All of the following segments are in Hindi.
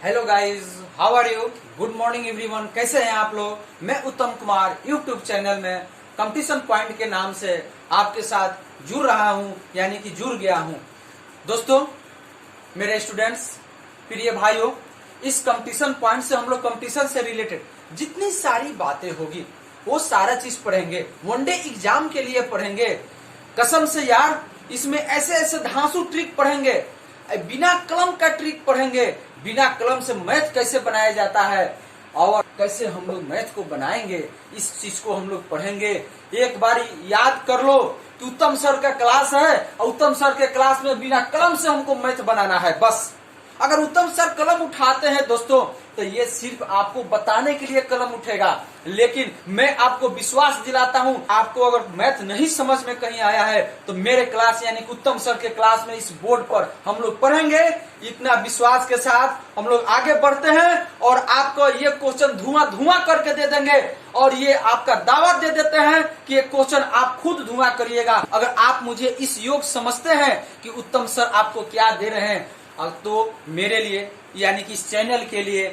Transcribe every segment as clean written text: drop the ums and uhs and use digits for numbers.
Hello guys, how are you? Good morning everyone. कैसे हैं आप लोग? मैं उत्तम कुमार यूट्यूब चैनल में कंपटीशन पॉइंट के नाम से आपके साथ जुड़ रहा हूं, यानी कि जुड़ गया हूं। दोस्तों, मेरे स्टूडेंट्स, प्रिय भाइयों, इस कंपटीशन पॉइंट से हम लोग कंपटीशन से रिलेटेड जितनी सारी बातें होगी वो सारा चीज पढ़ेंगे। वनडे एग्जाम के लिए पढ़ेंगे। कसम से यार, इसमें ऐसे ऐसे धांसू ट्रिक पढ़ेंगे, बिना कलम का ट्रिक पढ़ेंगे। बिना कलम से मैथ कैसे बनाया जाता है और कैसे हम लोग मैथ को बनाएंगे, इस चीज को हम लोग पढ़ेंगे। एक बार याद कर लो कि उत्तम सर का क्लास है और उत्तम सर के क्लास में बिना कलम से हमको मैथ बनाना है। बस अगर उत्तम सर कलम उठाते हैं दोस्तों, तो ये सिर्फ आपको बताने के लिए कलम उठेगा, लेकिन मैं आपको विश्वास दिलाता हूं, आपको अगर मैथ नहीं समझ में कहीं आया है तो मेरे क्लास यानी कि उत्तम सर के क्लास में इस बोर्ड पर हम लोग पढ़ेंगे। इतना विश्वास के साथ हम लोग आगे बढ़ते हैं और आपको ये क्वेश्चन धुआं धुआं करके दे देंगे और ये आपका दावा दे देते हैं कि ये क्वेश्चन आप खुद धुआं करिएगा। अगर आप मुझे इस योग समझते हैं कि उत्तम सर आपको क्या दे रहे हैं, तो मेरे लिए यानी कि इस चैनल के लिए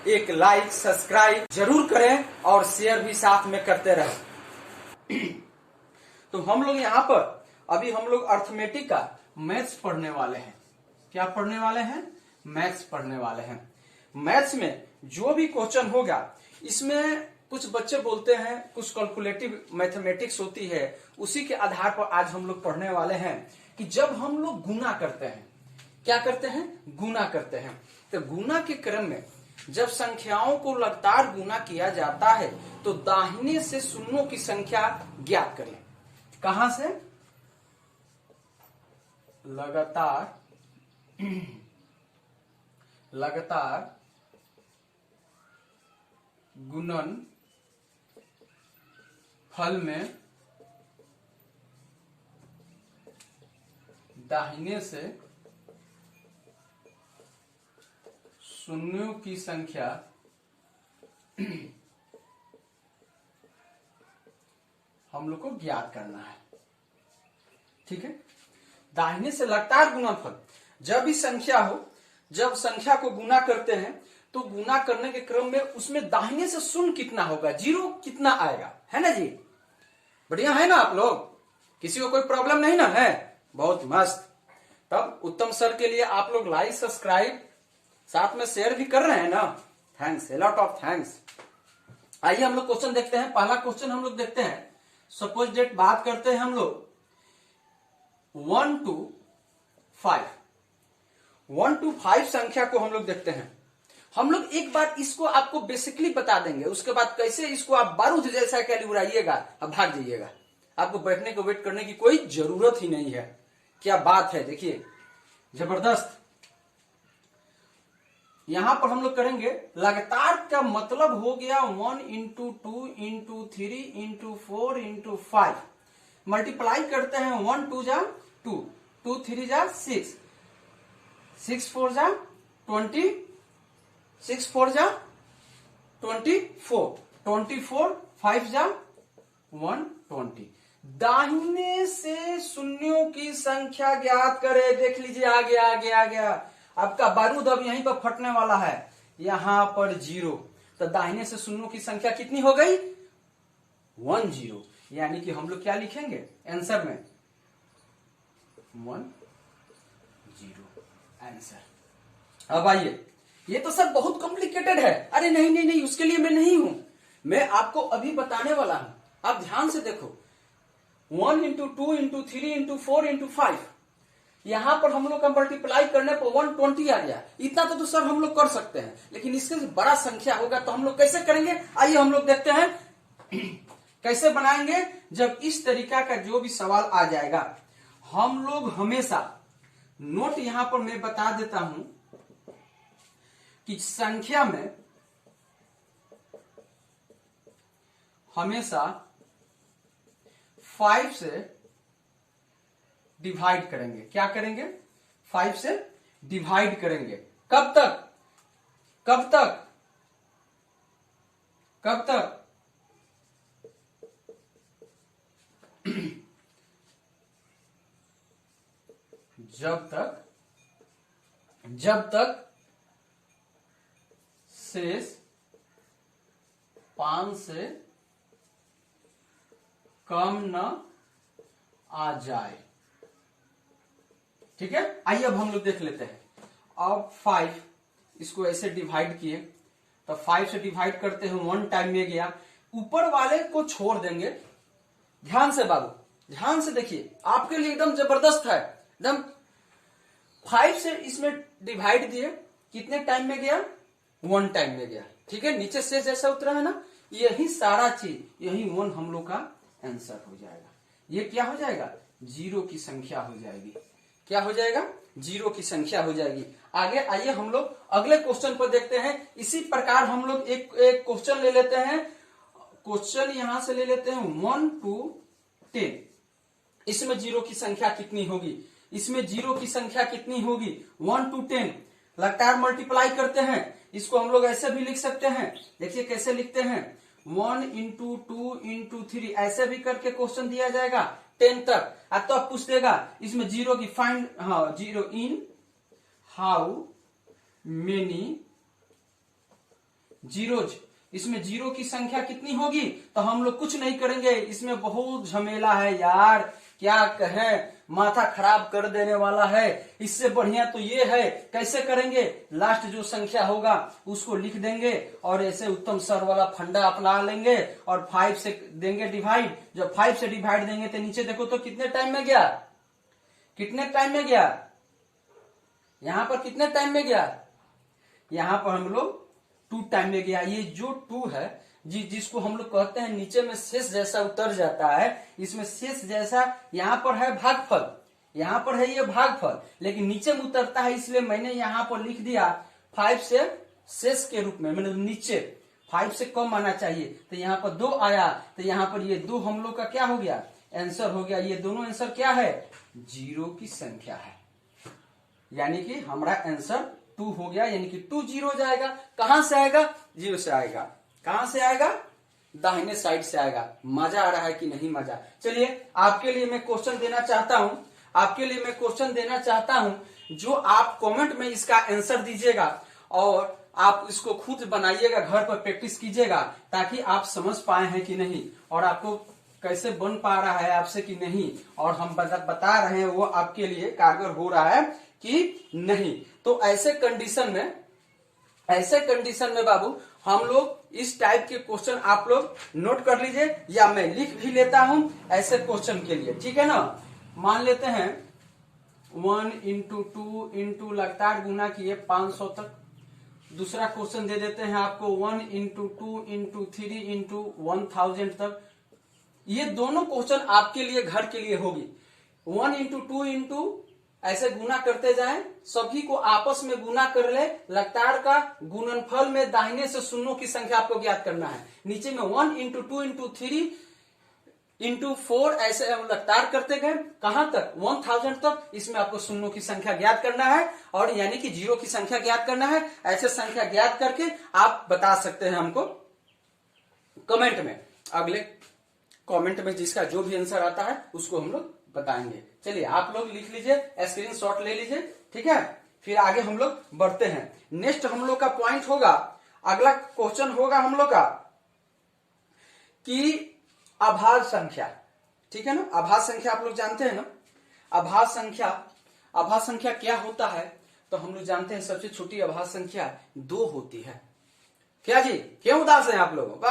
एक लाइक सब्सक्राइब जरूर करें और शेयर भी साथ में करते रहें। तो हम लोग यहाँ पर अभी हम लोग अर्थमेटिक का मैथ्स पढ़ने वाले हैं। क्या पढ़ने वाले हैं? मैथ्स पढ़ने वाले हैं। मैथ्स में जो भी क्वेश्चन होगा, इसमें कुछ बच्चे बोलते हैं कुछ कैलकुलेटिव मैथमेटिक्स होती है, उसी के आधार पर आज हम लोग पढ़ने वाले हैं कि जब हम लोग गुना करते हैं, क्या करते हैं? गुना करते हैं। तो गुना के क्रम में जब संख्याओं को लगातार गुना किया जाता है तो दाहिने से शून्यों की संख्या ज्ञात करें। कहां से? लगातार गुणन फल में दाहिने से शून्यों की संख्या हम लोग को ज्ञात करना है। ठीक है, दाहिने से लगातार गुणनफल जब भी संख्या हो, जब संख्या को गुना करते हैं तो गुना करने के क्रम में उसमें दाहिने से शून्य कितना होगा, जीरो कितना आएगा, है ना जी? बढ़िया है ना आप लोग? किसी को कोई प्रॉब्लम नहीं ना है? बहुत मस्त। तब उत्तम सर के लिए आप लोग लाइक सब्सक्राइब साथ में शेयर भी कर रहे हैं ना? Thanks, a lot of thanks. आइए हम लोग क्वेश्चन देखते हैं। पहला क्वेश्चन हम लोग देखते हैं। सपोज डेट बात करते हैं हम लोग 1 to 5। 1 to 5 संख्या को हम लोग देखते हैं। हम लोग एक बार इसको आपको बेसिकली बता देंगे, उसके बाद कैसे इसको आप बारूद जैसा क्या उड़ाइएगा, अब भाग जाइएगा। आपको बैठने को वेट करने की कोई जरूरत ही नहीं है। क्या बात है, देखिए जबरदस्त। यहां पर हम लोग करेंगे लगातार का मतलब हो गया 1 into 2 into 3 into 4 into 5। Multiply करते हैं 1 2 जा 2, 2 3 जा 6, 6 4 जा 20, 6 4 जा 24, 24 5 जा 120। दाहिने से शून्यों की संख्या ज्ञात करें। देख लीजिए, आ गया आपका बारूद अब यहीं पर फटने वाला है। यहां पर 0, तो दाहिने से शून्यों की संख्या कितनी हो गई? 10। यानी कि हम लोग क्या लिखेंगे आंसर में? 10 आंसर। अब आइए, ये तो सब बहुत कॉम्प्लिकेटेड है। अरे नहीं, उसके लिए मैं नहीं हूं, मैं आपको अभी बताने वाला हूं। आप ध्यान से देखो, 1 into 2 into 3 into 4 into 5, यहां पर हम लोग का मल्टीप्लाई करने पर 120 आ गया। इतना तो सर हम लोग कर सकते हैं, लेकिन इससे बड़ा संख्या होगा तो हम लोग कैसे करेंगे? आइए हम लोग देखते हैं कैसे बनाएंगे। जब इस तरीका का जो भी सवाल आ जाएगा, हम लोग हमेशा नोट यहां पर मैं बता देता हूं कि संख्या में हमेशा 5 से डिवाइड करेंगे। क्या करेंगे? 5 से डिवाइड करेंगे। कब तक? कब तक? कब तक? जब तक शेष 5 से कम न आ जाए। ठीक है, आइए अब हम लोग देख लेते हैं। अब 5 इसको ऐसे डिवाइड किए, तो 5 से डिवाइड करते हैं 1 टाइम में गया, ऊपर वाले को छोड़ देंगे। ध्यान से बाबू, ध्यान से देखिए, आपके लिए एकदम जबरदस्त है एकदम। 5 से इसमें डिवाइड दिए, कितने टाइम में गया? 1 टाइम में गया। ठीक है, नीचे से जैसा उतरा है ना, यही सारा चीज, यही 1 हम लोग का आंसर हो जाएगा। ये क्या हो जाएगा? 0 की संख्या हो जाएगी। क्या हो जाएगा? 0 की संख्या हो जाएगी। आगे आइए हम लोग अगले क्वेश्चन पर देखते हैं। इसी प्रकार हम लोग एक क्वेश्चन ले लेते हैं। क्वेश्चन यहां से ले लेते हैं 1 to 10। इसमें 0 की संख्या कितनी होगी? इसमें 0 की संख्या कितनी होगी? 1 to 10 लगातार मल्टीप्लाई करते हैं। इसको हम लोग ऐसे भी लिख सकते हैं, देखिए कैसे लिखते हैं, 1 into 2 into 3 ऐसे भी करके क्वेश्चन दिया जाएगा 10 तक। तो आप पूछ देगा इसमें 0 की फाइंड, हाँ 0 इन हाउ मेनी जीरोज, इसमें 0 की संख्या कितनी होगी? तो हम लोग कुछ नहीं करेंगे, इसमें बहुत झमेला है यार, क्या कहें, माथा खराब कर देने वाला है। इससे बढ़िया तो ये है, कैसे करेंगे, लास्ट जो संख्या होगा उसको लिख देंगे और ऐसे उत्तम सर वाला फंडा अपना लेंगे और 5 से देंगे डिवाइड। जब 5 से डिवाइड देंगे तो नीचे देखो तो कितने टाइम में गया? कितने टाइम में गया? यहां पर कितने टाइम में गया? यहां पर हम लोग 2 टाइम में गया। ये जो 2 है जिसको हम लोग कहते हैं नीचे में शेष जैसा उतर जाता है, इसमें शेष जैसा यहाँ पर है भागफल, यहाँ पर है ये भागफल, लेकिन नीचे में उतरता है, इसलिए मैंने यहाँ पर लिख दिया 5 से शेष के रूप में, मतलब नीचे 5 से कम आना चाहिए। तो यहाँ पर 2 आया, तो यहाँ पर ये 2 हम लोग का क्या हो गया? आंसर हो गया। ये दोनों आंसर क्या है? 0 की संख्या है, यानी कि हमारा आंसर 2 हो गया, यानी कि 2 0 जाएगा। कहां से आएगा? 0 से आएगा। कहां से आएगा? दाहिने साइड से आएगा। मजा आ रहा है कि नहीं मजा? चलिए आपके लिए मैं क्वेश्चन देना चाहता हूं, आपके लिए मैं क्वेश्चन देना चाहता हूं, जो आप कमेंट में इसका आंसर दीजिएगा और आप इसको खुद बनाइएगा, घर पर प्रैक्टिस कीजिएगा, ताकि आप समझ पाए हैं कि नहीं और आपको कैसे बन पा रहा है आपसे कि नहीं, और हम बता रहे हैं वो आपके लिए कारगर हो रहा है कि नहीं। तो ऐसे कंडीशन में बाबू हम लोग इस टाइप के क्वेश्चन आप लोग नोट कर लीजिए, या मैं लिख भी लेता हूं ऐसे क्वेश्चन के लिए। ठीक है ना, मान लेते हैं 1 into 2 into लगातार गुना किए 500 तक। दूसरा क्वेश्चन दे देते हैं आपको 1 into 2 into 3 into 1000 तक। ये दोनों क्वेश्चन आपके लिए घर के लिए होगी। 1 into 2 into ऐसे गुना करते जाएं, सभी को आपस में गुना कर ले, लगातार का गुणनफल में दाहिने से शून्यों की संख्या आपको ज्ञात करना है। नीचे में 1 into 2 into 3 into 4 ऐसे हम लगातार करते गए, कहां तक? 1000 तक। इसमें आपको शून्यों की संख्या ज्ञात करना है, और यानी कि 0 की संख्या ज्ञात करना है। ऐसे संख्या ज्ञात करके आप बता सकते हैं हमको कमेंट में। अगले कमेंट में जिसका जो भी आंसर आता है उसको हम लोग बताएंगे। चलिए आप लोग लिख लीजिए, स्क्रीनशॉट ले लीजिए, ठीक है। फिर आगे हम लोग बढ़ते हैं। नेक्स्ट हम लोग का पॉइंट होगा, अगला क्वेश्चन होगा हम लोग का कि अभाज्य संख्या, ठीक है ना। अभाज्य संख्या आप लोग जानते हैं ना, अभाज्य संख्या क्या होता है? तो हम लोग जानते हैं सबसे छोटी अभाज्य संख्या 2 होती है। क्या जी, क्यों उदास है आप लोग?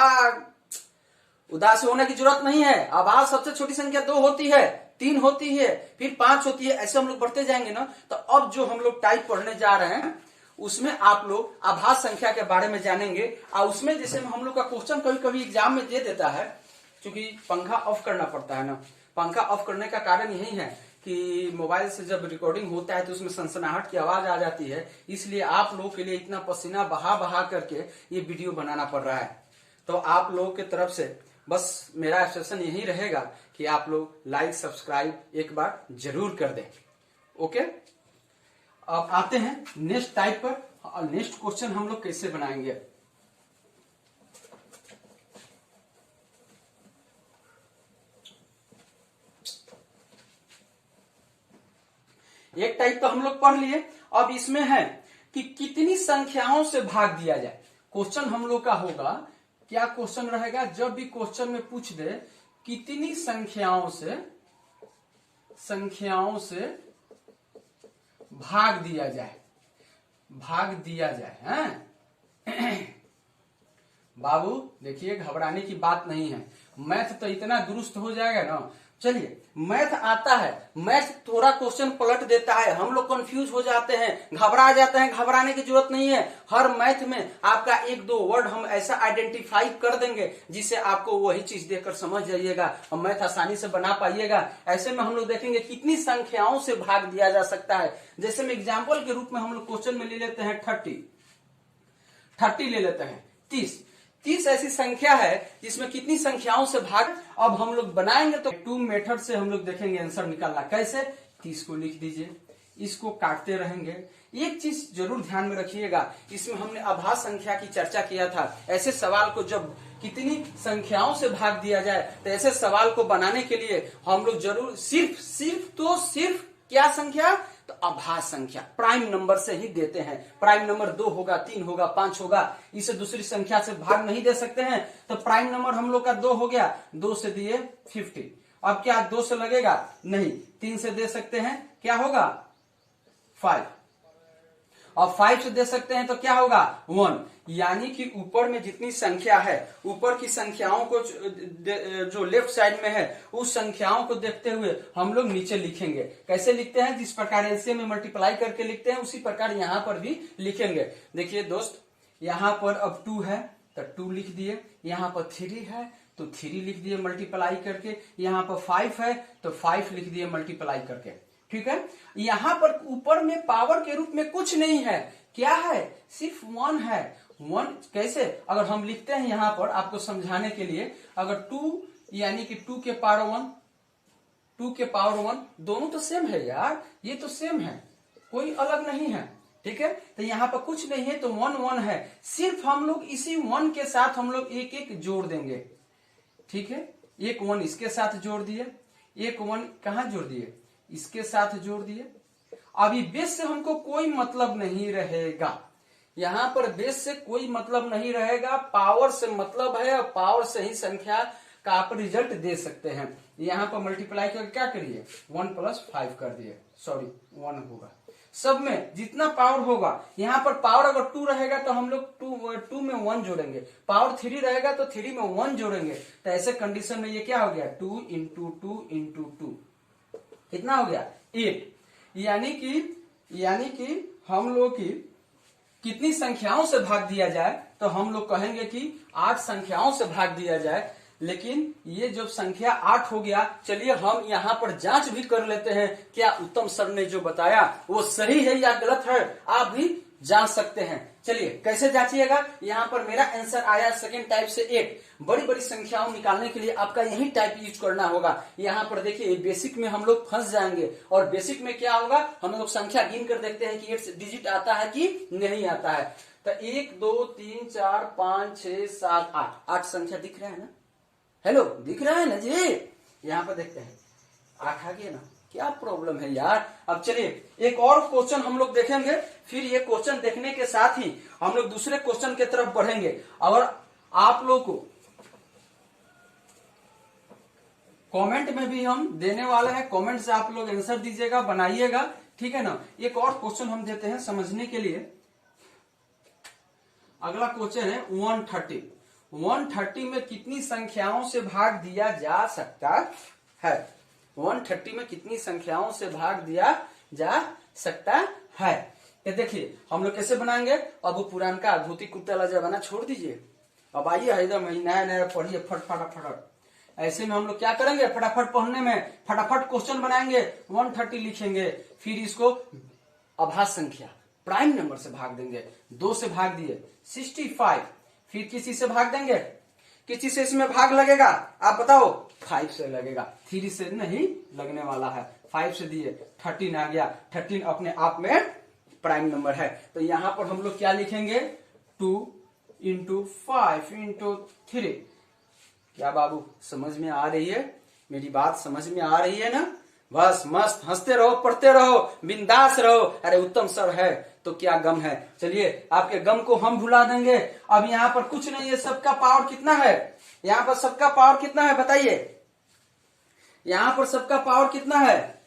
उदास होने की जरूरत नहीं है। अभाज्य सबसे छोटी संख्या 2 होती है, 3 होती है, फिर 5 होती है, ऐसे हम लोग बढ़ते जाएंगे ना। तो अब जो हम लोग टाइप पढ़ने जा रहे हैं उसमें आप लोग अभाज्य संख्या के बारे में जानेंगे। और उसमें जैसे हम लोग का क्वेश्चन कभी कभी एग्जाम में दे देता है, क्योंकि पंखा ऑफ करना पड़ता है ना। पंखा ऑफ करने का कारण यही है कि मोबाइल से जब रिकॉर्डिंग होता है तो उसमें सनसनाहट की आवाज आ जाती है, इसलिए आप लोगों के लिए इतना पसीना बहा बहा करके ये वीडियो बनाना पड़ रहा है। तो आप लोगों की तरफ से बस मेरा सजेशन यही रहेगा कि आप लोग लाइक सब्सक्राइब एक बार जरूर कर दें। ओके, अब आते हैं नेक्स्ट टाइप पर। नेक्स्ट क्वेश्चन हम लोग कैसे बनाएंगे? एक टाइप तो हम लोग पढ़ लिए। अब इसमें है कि कितनी संख्याओं से भाग दिया जाए। क्वेश्चन हम लोग का होगा, क्या क्वेश्चन रहेगा, जब भी क्वेश्चन में पूछ दे कितनी संख्याओं से भाग दिया जाए हैं? बाबू देखिए, घबराने की बात नहीं है, मैथ तो इतना दुरुस्त हो जाएगा ना। चलिए, मैथ आता है, मैथ थोड़ा क्वेश्चन पलट देता है, हम लोग कंफ्यूज हो जाते हैं, घबरा जाते हैं। घबराने की जरूरत नहीं है। हर मैथ में आपका एक दो वर्ड हम ऐसा आइडेंटिफाई कर देंगे जिससे आपको वही चीज देखकर समझ जाइएगा और मैथ आसानी से बना पाइएगा। ऐसे में हम लोग देखेंगे कितनी संख्याओं से भाग दिया जा सकता है। जैसे में एग्जाम्पल के रूप में हम लोग क्वेश्चन में ले लेते हैं 30 ले लेते हैं, 30 ऐसी संख्या है जिसमें कितनी संख्याओं से भाग। अब हम लोग बनाएंगे तो 2 मेथड से हम लोग देखेंगे आंसर निकालना कैसे। 30 को लिख दीजिए, इसको काटते रहेंगे। एक चीज जरूर ध्यान में रखिएगा, इसमें हमने अभाज्य संख्या की चर्चा किया था। ऐसे सवाल को जब कितनी संख्याओं से भाग दिया जाए तो ऐसे सवाल को बनाने के लिए हम लोग जरूर सिर्फ क्या संख्या, तो अभाज्य संख्या प्राइम नंबर से ही देते हैं। प्राइम नंबर 2 होगा, 3 होगा, 5 होगा, इसे दूसरी संख्या से भाग नहीं दे सकते हैं। तो प्राइम नंबर हम लोग का 2 हो गया, 2 से दिए 50। अब क्या 2 से लगेगा? नहीं, 3 से दे सकते हैं, क्या होगा? 5। और 5 से दे सकते हैं तो क्या होगा? 1। यानी कि ऊपर में जितनी संख्या है, ऊपर की संख्याओं को जो लेफ्ट साइड में है उस संख्याओं को देखते हुए हम लोग नीचे लिखेंगे। कैसे लिखते हैं? जिस प्रकार एलसीएम में मल्टीप्लाई करके लिखते हैं उसी प्रकार यहाँ पर भी लिखेंगे। देखिए दोस्त, यहाँ पर अब 2 है तो 2 लिख दिए, यहाँ पर 3 है तो 3 लिख दिए मल्टीप्लाई करके, यहाँ पर 5 है तो 5 लिख दिए मल्टीप्लाई करके। ठीक है, यहाँ पर ऊपर में पावर के रूप में कुछ नहीं है, क्या है? सिर्फ 1 है। 1 कैसे? अगर हम लिखते हैं यहाँ पर आपको समझाने के लिए, अगर 2 यानी कि 2 के पावर 1 दोनों तो सेम है यार, ये तो सेम है, कोई अलग नहीं है। ठीक है, तो यहाँ पर कुछ नहीं है तो 1 1 है। सिर्फ हम लोग इसी 1 के साथ हम लोग एक एक जोड़ देंगे। ठीक है, एक 1 इसके साथ जोड़ दिए, एक 1 कहां जोड़ दिए? इसके साथ जोड़ दिए। अभी बेस से हमको कोई मतलब नहीं रहेगा, यहां पर बेस से कोई मतलब नहीं रहेगा, पावर से मतलब है और पावर से ही संख्या का आप रिजल्ट दे सकते हैं। यहां पर मल्टीप्लाई करके क्या करिए? 1 + 5 कर दिए, सॉरी 1 होगा। सब में जितना पावर होगा, यहाँ पर पावर अगर 2 रहेगा तो हम लोग 2 में 1 जोड़ेंगे, पावर 3 रहेगा तो 3 में 1 जोड़ेंगे। तो ऐसे कंडीशन में ये क्या हो गया? 2 × 2 × 2 कितना हो गया? 8। यानी कि हम लोग की कितनी संख्याओं से भाग दिया जाए तो हम लोग कहेंगे कि 8 संख्याओं से भाग दिया जाए। लेकिन ये जब संख्या 8 हो गया, चलिए हम यहाँ पर जांच भी कर लेते हैं, क्या उत्तम सर ने जो बताया वो सही है या गलत है, आप भी जांच सकते हैं। चलिए कैसे जांचिएगा? यहाँ पर मेरा आंसर आया सेकंड टाइप से 8। बड़ी बड़ी संख्याओं निकालने के लिए आपका यही टाइप यूज करना होगा। यहाँ पर देखिए बेसिक में हम लोग फंस जाएंगे, और बेसिक में क्या होगा, हम लोग संख्या गिन कर देखते हैं कि 8 डिजिट आता है कि नहीं आता है। तो 1 2 3 4 5 6 7 8 संख्या दिख रहा है ना? हेलो, दिख रहा है ना जी? यहाँ पर देखते हैं 8 आ गया ना, क्या प्रॉब्लम है यार। अब चलिए एक और क्वेश्चन हम लोग देखेंगे, फिर ये क्वेश्चन देखने के साथ ही हम लोग दूसरे क्वेश्चन की तरफ बढ़ेंगे। अगर आप लोग को कमेंट में भी हम देने वाले हैं, कमेंट से आप लोग आंसर दीजिएगा, बनाइएगा, ठीक है ना। एक और क्वेश्चन हम देते हैं समझने के लिए। अगला क्वेश्चन है 130। 130 में कितनी संख्याओं से भाग दिया जा सकता है? 130 में कितनी संख्याओं से भाग दिया जा सकता है? ये देखिए हम लोग कैसे बनाएंगे। अब वो पुराना धोती कुत्ता लजाना छोड़ दीजिए, अब आइए एकदम नया नया पढ़िए फटाफट। ऐसे में हम लोग क्या करेंगे, फटाफट पढ़ने में फटाफट क्वेश्चन बनाएंगे। 130 लिखेंगे, फिर इसको अभाज्य संख्या प्राइम नंबर से भाग देंगे। 2 से भाग दिए 65, फिर किसी से भाग देंगे, किसी से इसमें भाग लगेगा, आप बताओ? 5 से लगेगा, 3 से नहीं लगने वाला है। 5 से दिए 13 आ गया, 13 अपने आप में प्राइम नंबर है। तो यहाँ पर हम लोग क्या लिखेंगे? 2 × 5 × 3। क्या बाबू समझ में आ रही है? मेरी बात समझ में आ रही है ना? बस मस्त हंसते रहो, पढ़ते रहो, बिंदास रहो। अरे उत्तम सर है तो क्या गम है। चलिए आपके गम को हम भुला देंगे। अब यहाँ पर कुछ नहीं है, सबका पावर कितना है, यहाँ पर सबका पावर कितना है बताइए, यहाँ पर सबका पावर कितना है,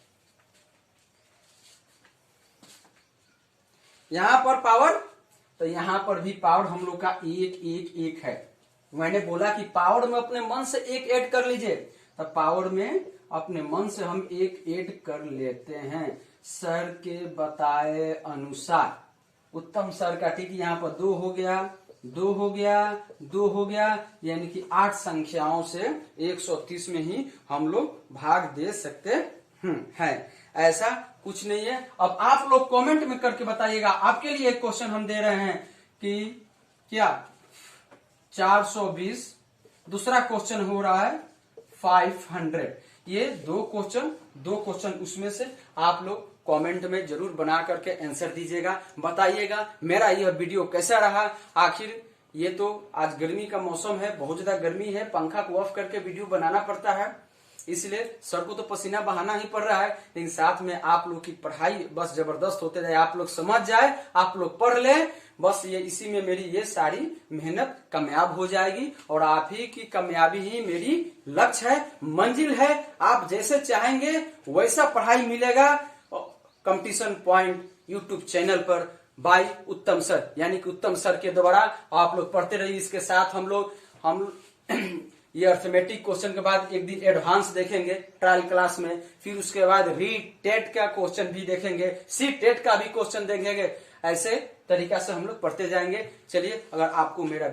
यहाँ पर पावर, तो यहाँ पर भी पावर हम लोग का 1 1 1 है। मैंने बोला कि पावर में अपने मन से 1 ऐड कर लीजिए, तो पावर में अपने मन से हम 1 ऐड कर लेते हैं सर के बताए अनुसार। उत्तम सर का ठीक यहाँ पर 2 हो गया, 2 हो गया, 2 हो गया, यानी कि 8 संख्याओं से 130 में ही हम लोग भाग दे सकते हैं। ऐसा कुछ नहीं है। अब आप लोग कमेंट में करके बताइएगा। आपके लिए एक क्वेश्चन हम दे रहे हैं कि क्या 420, दूसरा क्वेश्चन हो रहा है 500। ये दो क्वेश्चन उसमें से आप लोग कमेंट में जरूर बना करके आंसर दीजिएगा, बताइएगा मेरा यह वीडियो कैसा रहा। आखिर ये तो आज गर्मी का मौसम है, बहुत ज्यादा गर्मी है, पंखा को ऑफ करके वीडियो बनाना पड़ता है, इसलिए सर को तो पसीना बहाना ही पड़ रहा है। लेकिन साथ में आप लोग की पढ़ाई बस जबरदस्त होते जाए, आप लोग समझ जाए, आप लोग पढ़ ले, बस ये इसी में मेरी ये सारी मेहनत कामयाब हो जाएगी। और आप ही की कामयाबी ही मेरी लक्ष्य है, मंजिल है। आप जैसे चाहेंगे वैसा पढ़ाई मिलेगा कंपटीशन पॉइंट यूट्यूब चैनल पर बाय उत्तम सर, यानी कि उत्तम सर के द्वारा आप लोग पढ़ते रहिए। इसके साथ हम ये अर्थमेटिक क्वेश्चन के बाद एक दिन एडवांस देखेंगे ट्रायल क्लास में, फिर उसके बाद रीटेट का क्वेश्चन भी देखेंगे, सी टेट का भी क्वेश्चन देखेंगे। ऐसे तरीका से हम लोग पढ़ते जाएंगे। चलिए, अगर आपको मेरा